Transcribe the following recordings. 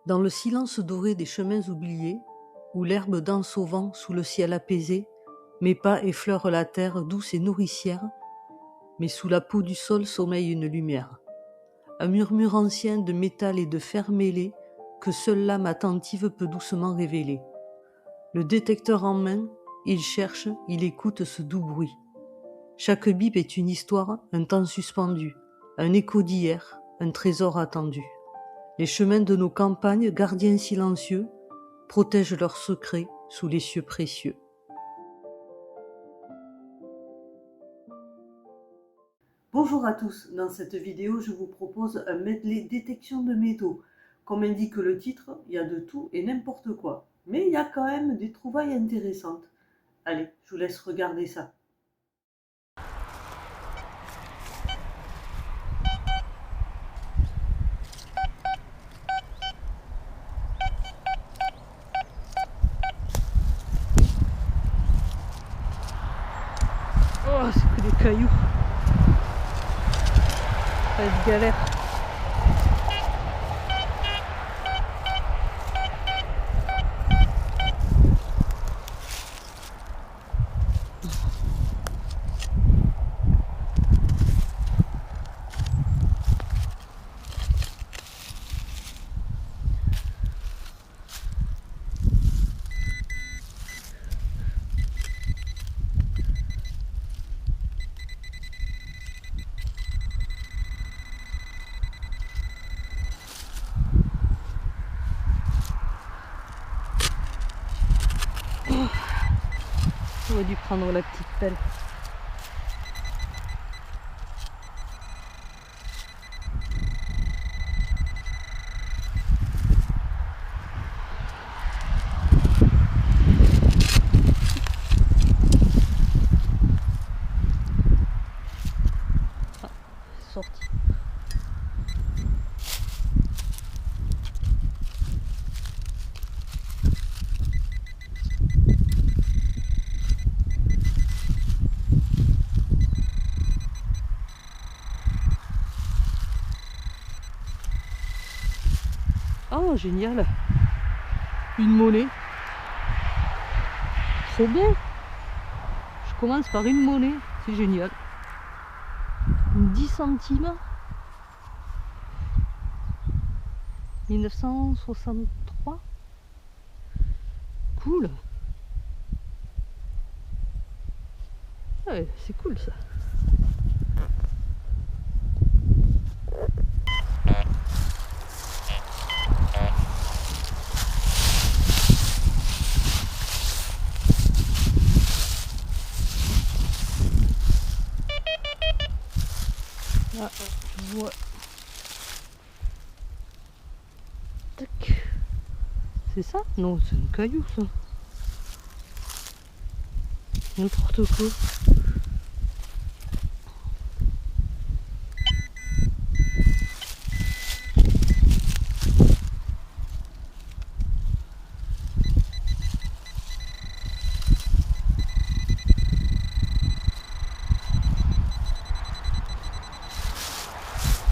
Dans le silence doré des chemins oubliés, où l'herbe danse au vent sous le ciel apaisé, mes pas effleurent la terre douce et nourricière, mais sous la peau du sol sommeille une lumière. Un murmure ancien de métal et de fer mêlé que seule l'âme attentive peut doucement révéler. Le détecteur en main, il cherche, il écoute ce doux bruit. Chaque bip est une histoire, un temps suspendu, un écho d'hier, un trésor attendu. Les chemins de nos campagnes, gardiens silencieux, protègent leurs secrets sous les cieux précieux. Bonjour à tous, dans cette vidéo je vous propose un medley détection de métaux. Comme indique le titre, il y a de tout et n'importe quoi, mais il y a quand même des trouvailles intéressantes. Allez, je vous laisse regarder ça. Oh, c'est que des cailloux. Ça va être galère. J'aurais dû prendre la petite pelle. Ah, c'est sorti. Oh, génial! Une monnaie. Trop bien! Je commence par une monnaie, c'est génial. 10 centimes. 1963. Cool! Ouais, c'est cool ça. Ah, je vois. Tac. C'est ça? Non, c'est un caillou ça. N'importe quoi.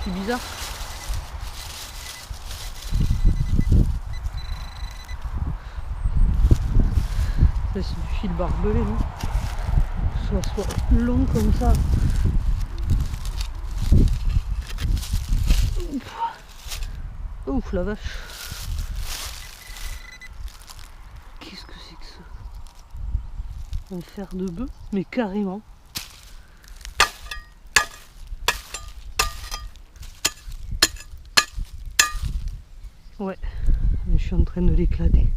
C'est bizarre. Ça, c'est du fil barbelé, non? Soit long comme ça. Ouf, la vache. Qu'est-ce que c'est que ça? Un fer de bœuf, mais carrément. Ouais, je suis en train de l'éclater.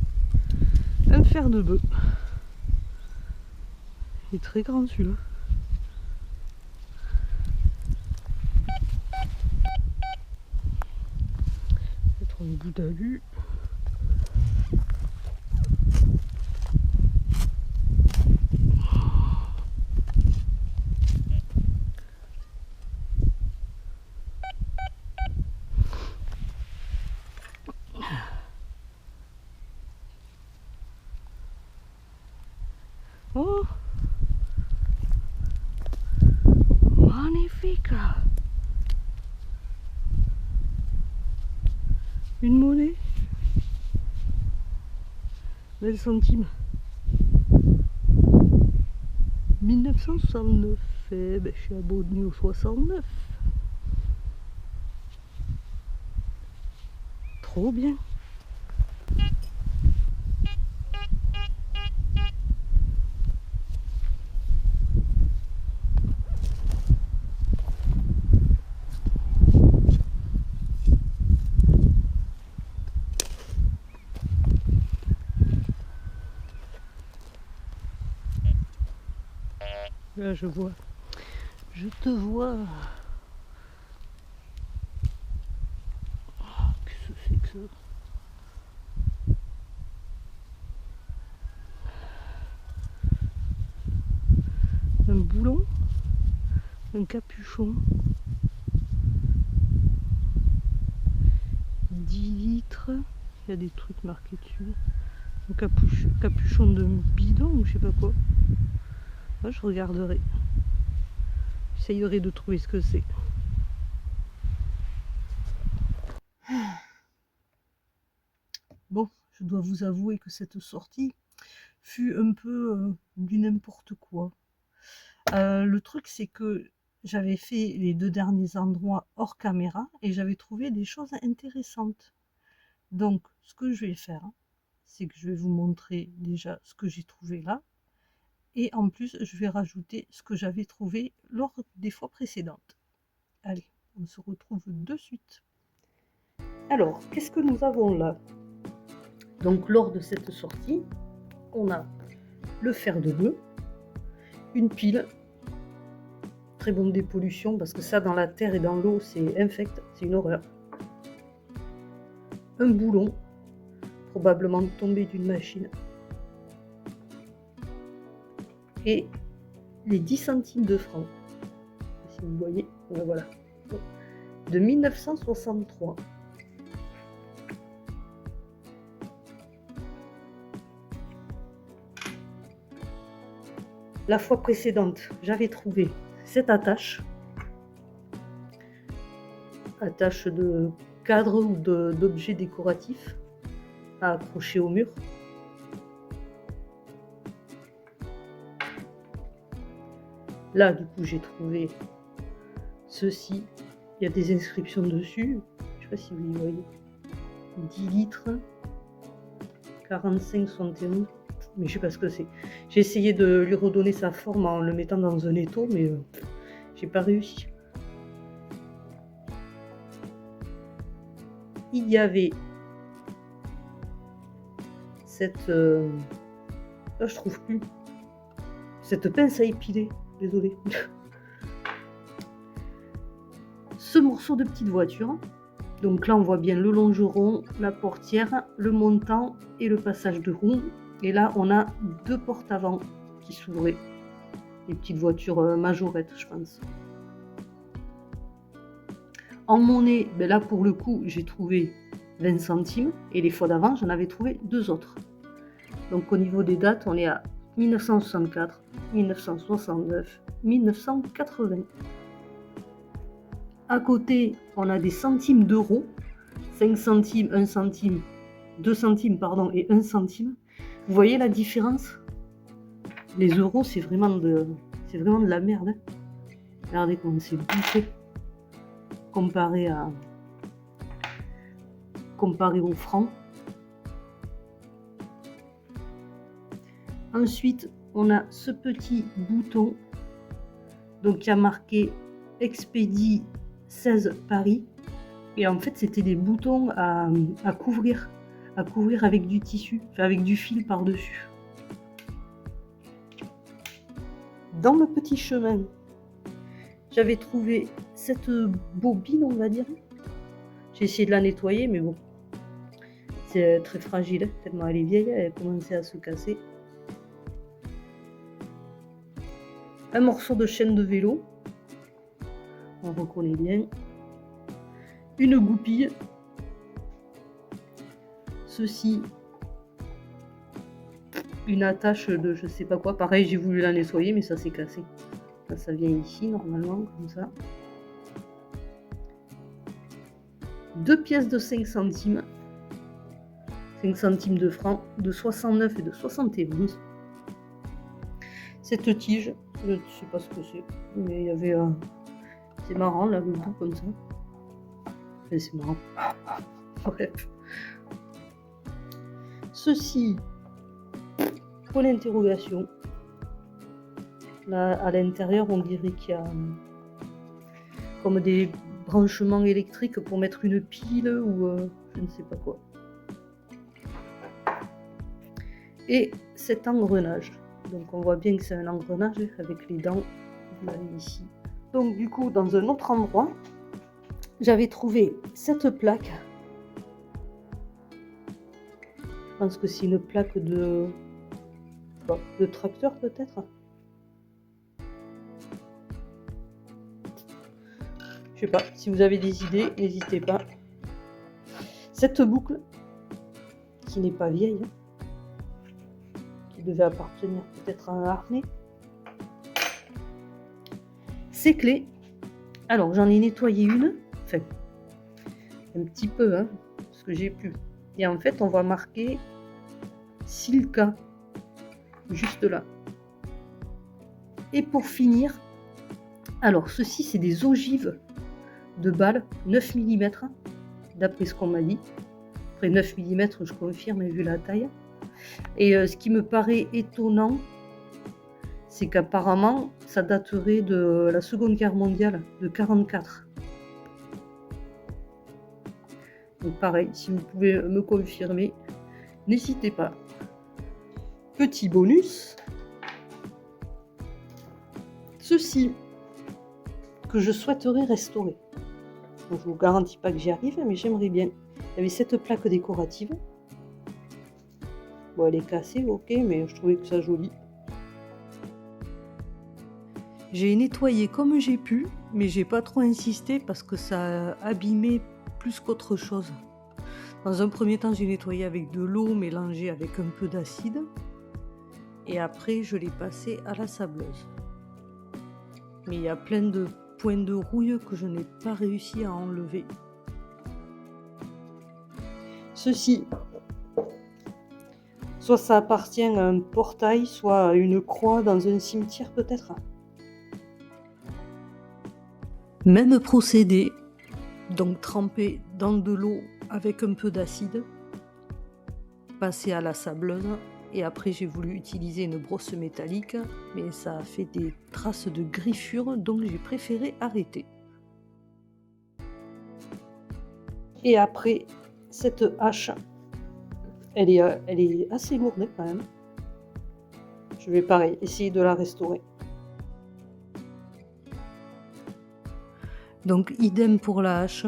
Un fer de bœuf. Il est très grand celui-là. Peut-être un bout d'alu. Oh, magnifique! Une monnaie. 20 centimes. 1969. Eh ben, je suis abonné au 69. Trop bien. Là, je vois. Je te vois. Qu'est-ce que c'est que ça? Un boulon, un capuchon, 10 litres, il y a des trucs marqués dessus. Un capuchon de bidon ou je sais pas quoi. Là, je regarderai. J'essayerai de trouver ce que c'est. Bon, je dois vous avouer que cette sortie fut un peu du n'importe quoi. Le truc, c'est que j'avais fait les 2 derniers endroits hors caméra et j'avais trouvé des choses intéressantes. Donc, ce que je vais faire, c'est que je vais vous montrer déjà ce que j'ai trouvé là. Et en plus, je vais rajouter ce que j'avais trouvé lors des fois précédentes. Allez, on se retrouve de suite. Alors, qu'est-ce que nous avons là? Donc, lors de cette sortie, on a le fer de bœuf, une pile, très bonne dépollution, parce que ça, dans la terre et dans l'eau, c'est infect, c'est une horreur. Un boulon, probablement tombé d'une machine. Et les 10 centimes de francs. Si vous voyez, voilà. De 1963. La fois précédente, j'avais trouvé cette attache. Attache de cadre ou d'objets décoratifs à accrocher au mur. Là, du coup, j'ai trouvé ceci. Il y a des inscriptions dessus. Je ne sais pas si vous y voyez. 10 litres. 45,71. Mais je sais pas ce que c'est. J'ai essayé de lui redonner sa forme en le mettant dans un étau, mais j'ai pas réussi. Il y avait cette... là, je trouve plus. Cette pince à épiler. Désolée. Ce morceau de petite voiture. Donc là, on voit bien le longeron, la portière, le montant et le passage de roue. Et là, on a 2 portes avant qui s'ouvraient. Les petites voitures majorettes, je pense. En monnaie, ben là, pour le coup, j'ai trouvé 20 centimes. Et les fois d'avant, j'en avais trouvé 2 autres. Donc au niveau des dates, on est à 1964, 1969, 1980. À côté, on a des centimes d'euros. 5 centimes, 1 centime, 2 centimes, pardon, et 1 centime. Vous voyez la différence? Les euros, c'est vraiment de la merde. Hein. Regardez comment c'est bouffé comparé au franc. Ensuite, on a ce petit bouton donc qui a marqué Expédie 16 Paris. Et en fait, c'était des boutons à couvrir avec du tissu, enfin avec du fil par-dessus. Dans le petit chemin, j'avais trouvé cette bobine, on va dire. J'ai essayé de la nettoyer, mais bon, c'est très fragile, hein, tellement elle est vieille, elle a commencé à se casser. Un morceau de chaîne de vélo, on reconnaît bien. Une goupille. Ceci, une attache de je sais pas quoi. Pareil, j'ai voulu la nettoyer, mais ça s'est cassé. Là, ça vient ici, normalement, comme ça. 2 pièces de 5 centimes. 5 centimes de francs, de 69 et de 71. Cette tige, je ne sais pas ce que c'est, mais il y avait... c'est marrant là, le bout comme ça. Et c'est marrant. Bref. Ceci, point d'interrogation. Là, à l'intérieur, on dirait qu'il y a comme des branchements électriques pour mettre une pile ou je ne sais pas quoi. Et cet engrenage. Donc on voit bien que c'est un engrenage avec les dents. Vous l'avez ici. Donc du coup, dans un autre endroit, j'avais trouvé cette plaque. Je pense que c'est une plaque de tracteur peut-être. Je sais pas, si vous avez des idées, n'hésitez pas. Cette boucle, qui n'est pas vieille, qui devait appartenir peut-être à un harnais. Ces clés, alors j'en ai nettoyé une, enfin, un petit peu, hein, parce que j'ai pu. Et en fait, on va marquer Silka, juste là. Et pour finir, alors ceci c'est des ogives de balles 9 mm, d'après ce qu'on m'a dit. Après 9 mm, je confirme, vu la taille. Et ce qui me paraît étonnant, c'est qu'apparemment, ça daterait de la Seconde Guerre mondiale, de 1944. Donc pareil, si vous pouvez me confirmer, n'hésitez pas. Petit bonus, ceci que je souhaiterais restaurer. Donc, je ne vous garantis pas que j'y arrive, mais j'aimerais bien. Il y avait cette plaque décorative. Bon, elle est cassée, ok, mais je trouvais que ça joli. J'ai nettoyé comme j'ai pu, mais j'ai pas trop insisté parce que ça a abîmé plus qu'autre chose. Dans un premier temps, j'ai nettoyé avec de l'eau mélangée avec un peu d'acide. Et après, je l'ai passé à la sableuse. Mais il y a plein de points de rouille que je n'ai pas réussi à enlever. Ceci, soit ça appartient à un portail, soit à une croix dans un cimetière peut-être. Même procédé, donc tremper dans de l'eau avec un peu d'acide, passer à la sableuse, et après j'ai voulu utiliser une brosse métallique, mais ça a fait des traces de griffures, donc j'ai préféré arrêter. Et après, cette hache, elle est assez lourde quand même. Je vais pareil, essayer de la restaurer. Donc idem pour la hache.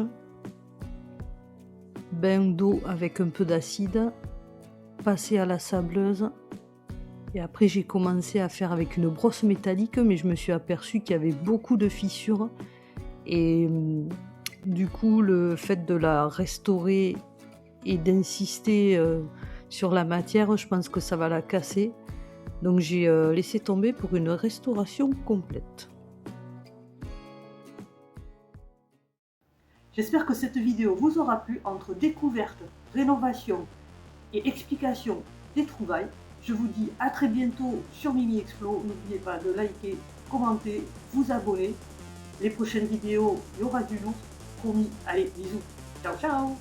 Bain d'eau avec un peu d'acide, passer à la sableuse. Et après j'ai commencé à faire avec une brosse métallique, mais je me suis aperçue qu'il y avait beaucoup de fissures. Et du coup, le fait de la restaurer et d'insister sur la matière, je pense que ça va la casser. Donc j'ai laissé tomber pour une restauration complète. J'espère que cette vidéo vous aura plu. Entre découverte, rénovation et explication des trouvailles. Je vous dis à très bientôt sur Mimi Explo. N'oubliez pas de liker, commenter, vous abonner. Les prochaines vidéos, il y aura du lourd. Promis. Allez, bisous. Ciao, ciao.